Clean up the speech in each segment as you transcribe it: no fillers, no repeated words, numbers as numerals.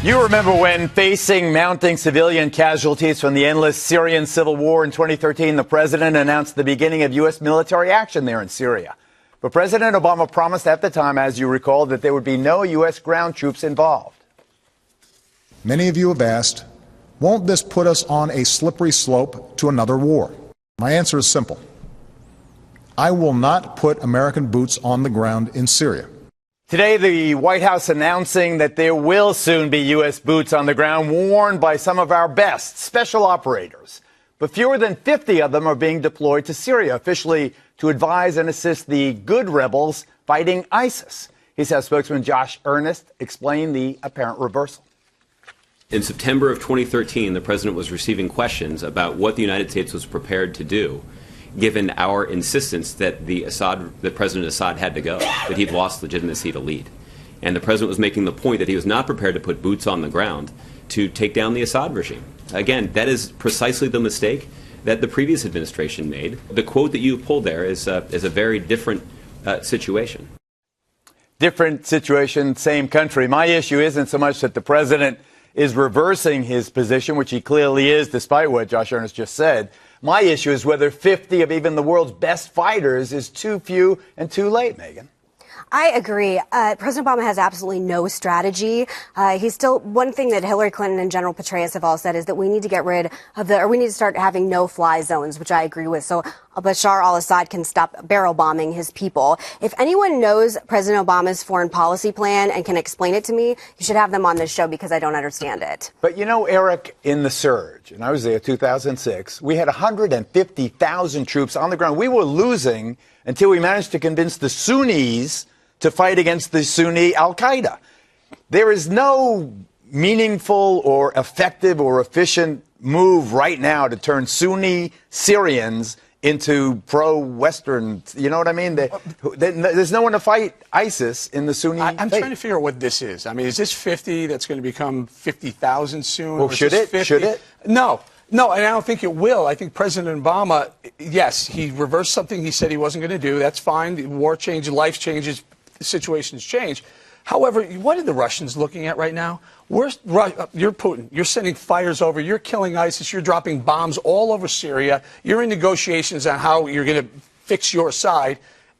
You remember when facing mounting civilian casualties from the endless Syrian civil war in 2013, the president announced the beginning of U.S. military action there in Syria. But President Obama promised at the time, as you recall, that there would be no U.S. ground troops involved. Many of you have asked, won't this put us on a slippery slope to another war? My answer is simple. I will not put American boots on the ground in Syria. Today, the White House announcing that there will soon be U.S. boots on the ground, worn by some of our best special operators. But fewer than 50 of them are being deployed to Syria, officially to advise and assist the good rebels fighting ISIS. Here's how spokesman Josh Earnest explained the apparent reversal. In September of 2013, the president was receiving questions about what the United States was prepared to do, given our insistence that President Assad had to go, that he'd lost legitimacy to lead. And the president was making the point that he was not prepared to put boots on the ground to take down the Assad regime. Again, that is precisely the mistake that the previous administration made. The quote that you pulled there is a very different situation. Different situation, same country. My issue isn't so much that the president is reversing his position, which he clearly is, despite what Josh Earnest just said. My issue is whether 50 of even the world's best fighters is too few and too late, Meghan. I agree. President Obama has absolutely no strategy. He's still, one thing that Hillary Clinton and General Petraeus have all said is that we need to get rid of we need to start having no-fly zones, which I agree with. So Bashar al-Assad can stop barrel bombing his people. If anyone knows President Obama's foreign policy plan and can explain it to me, you should have them on this show because I don't understand it. But you know, Eric, in the surge, and I was there in 2006, we had 150,000 troops on the ground. We were losing until we managed to convince the Sunnis to fight against the Sunni al-Qaeda. There is no meaningful or effective or efficient move right now to turn Sunni Syrians into pro-Western, you know what I mean? There's no one to fight ISIS in the Sunni I'm faith. trying to figure out what this is. I mean, is this 50 that's going to become 50,000 soon? Well, should it? 50? Should it? No, and I don't think it will. I think President Obama, yes, he reversed something he said he wasn't going to do. That's fine. The war changes, life changes, situations change. However, what are the Russians looking at right now? You're Putin. You're sending fighters over. You're killing ISIS. You're dropping bombs all over Syria. You're in negotiations on how you're going to fix your side.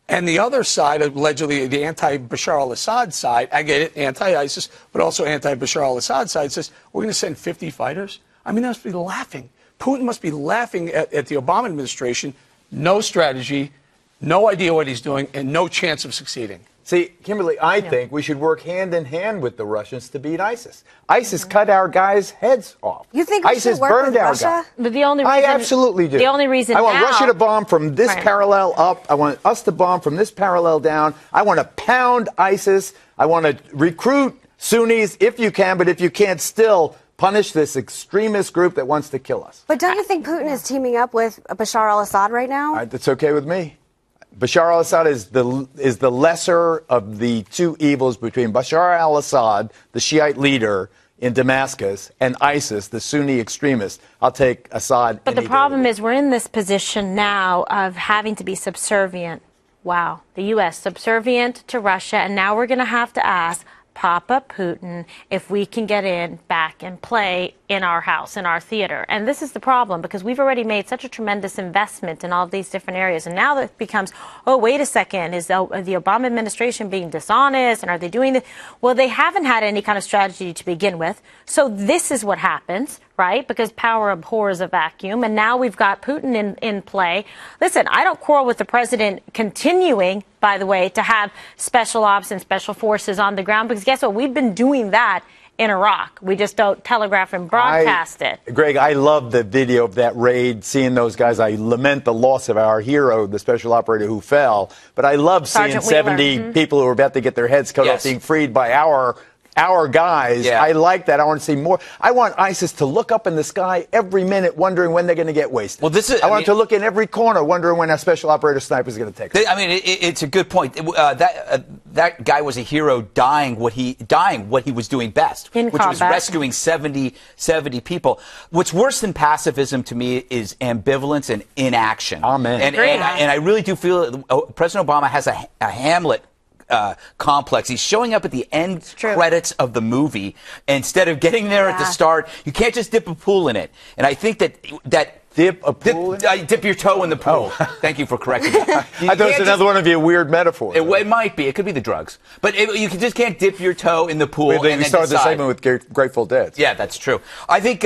And the other side, allegedly the anti-Bashar al-Assad side, I get it, anti-ISIS, but also anti-Bashar al-Assad side says, we're going to send 50 fighters? I mean, they must be laughing. Putin must be laughing at the Obama administration. No strategy, no idea what he's doing, and no chance of succeeding. See, Kimberly, I think we should work hand in hand with the Russians to beat ISIS. ISIS cut our guys' heads off. You think we ISIS should work burned with our Russia? guys. But the only reason, I absolutely do. The only reason I want now, Russia to bomb from this right. parallel up. I want us to bomb from this parallel down. I want to pound ISIS. I want to recruit Sunnis if you can, but if you can't, still punish this extremist group that wants to kill us. But don't you think Putin is teaming up with Bashar al-Assad right now? That's okay with me. Bashar al-Assad is the lesser of the two evils between Bashar al-Assad, the Shiite leader in Damascus, and ISIS, the Sunni extremist. I'll take Assad. But the problem is we're in this position now of having to be subservient. Wow. The U.S. subservient to Russia, and now we're going to have to ask Papa Putin if we can get back and play in our house, in our theater. And this is the problem, because we've already made such a tremendous investment in all of these different areas. And now it becomes, oh, wait a second, is the Obama administration being dishonest? And are they doing this? Well, they haven't had any kind of strategy to begin with. So this is what happens, right? Because power abhors a vacuum. And now we've got Putin in play. Listen, I don't quarrel with the president continuing, by the way, to have special ops and special forces on the ground, because guess what? We've been doing that in Iraq. We just don't telegraph and broadcast it. Greg, I love the video of that raid, seeing those guys. I lament the loss of our hero, the special operator who fell. But I love seeing 70 people who are about to get their heads cut off being freed by our guys. I like that. I want to see more. I want ISIS to look up in the sky every minute, wondering when they're going to get wasted. Well, this is. I want to look in every corner, wondering when a special operator sniper is going to take them. I mean, it's a good point. That guy was a hero, dying what he was doing best, which was rescuing 70 people. What's worse than pacifism to me is ambivalence and inaction. Amen. And I really do feel President Obama has a Hamlet complex. He's showing up at the end credits of the movie instead of getting there at the start. You can't just dip a pool in it. And I think that dip a pool? Dip your toe in the pool. Oh. Thank you for correcting me. I thought it was another one of your weird metaphors. It might be. It could be the drugs. But you just can't dip your toe in the pool and then started the segment with Grateful Dead. Yeah, that's true. I think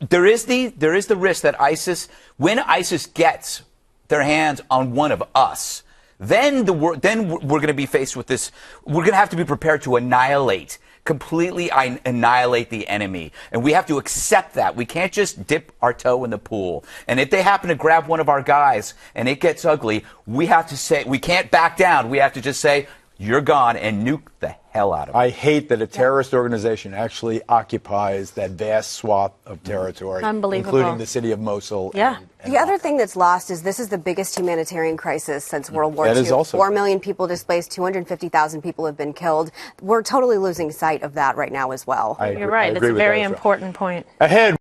there is the risk that when ISIS gets their hands on one of us, then we're going to be faced with this. We're going to have to be prepared to completely annihilate the enemy. And we have to accept that. We can't just dip our toe in the pool. And if they happen to grab one of our guys and it gets ugly, we have to say, we can't back down. We have to just say, you're gone, and nuke the hell out of it. I hate that a terrorist organization actually occupies that vast swath of territory, including the city of Mosul. Yeah. And the other thing that's lost is this is the biggest humanitarian crisis since World War II. That is also 4 million people displaced, 250,000 people have been killed. We're totally losing sight of that right now as well. You're right. It's a very important point. Ahead.